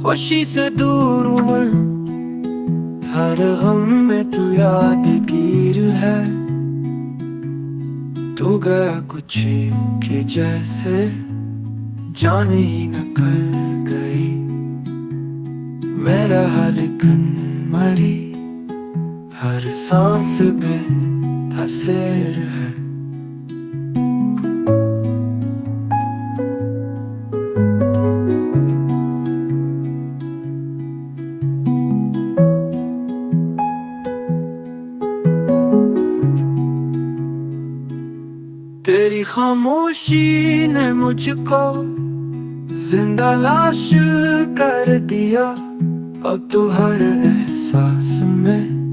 खुशी से दूर हूँ, हर गम में तू यादगीर है। तू गया कुछ के जैसे, जाने ही न कल गई। मेरा लेकिन मरी, हर सांस में तस्वीर है। तेरी खामोशी ने मुझको जिंदा लाश कर दिया। अब तो हर एहसास में